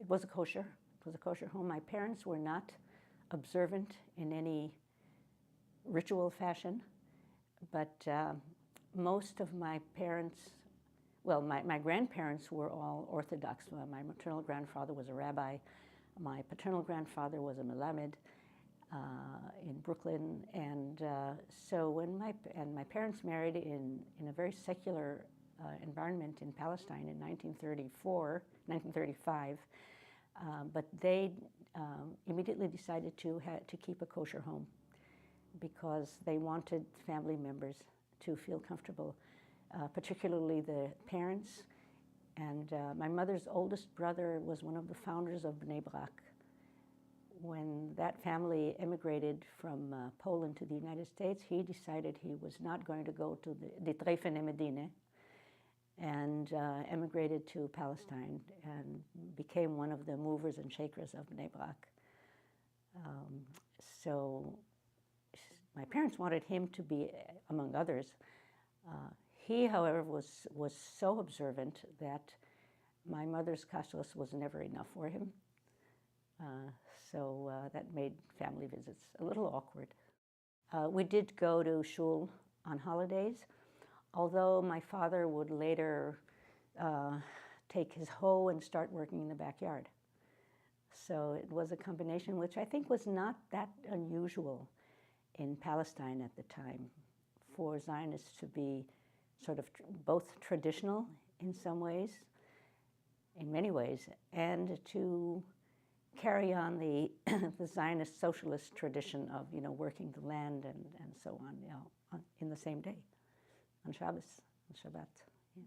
it was a kosher. It was a kosher home. My parents were not observant in any ritual fashion, but most of my parents, well, my grandparents were all Orthodox. My maternal grandfather was a rabbi. My paternal grandfather was a melamed in Brooklyn, and so when my parents married in a very secular environment in Palestine in 1935, but they immediately decided to keep a kosher home because they wanted family members to feel comfortable, particularly the parents. And my mother's oldest brother was one of the founders of Bnei Brak. When that family emigrated from Poland to the United States, he decided he was not going to go to the Treifene Medine, and emigrated to Palestine and became one of the movers and shakers of Bnei Brak. So my parents wanted him to be, among others. He, however, was so observant that my mother's kashrus was never enough for him. So that made family visits a little awkward. We did go to shul on holidays, although my father would later take his hoe and start working in the backyard. So it was a combination which I think was not that unusual in Palestine at the time, for Zionists to be sort of both traditional in some ways, in many ways, and to carry on the the Zionist socialist tradition of, working the land and so on, in the same day, on Shabbos, on Shabbat. Yeah.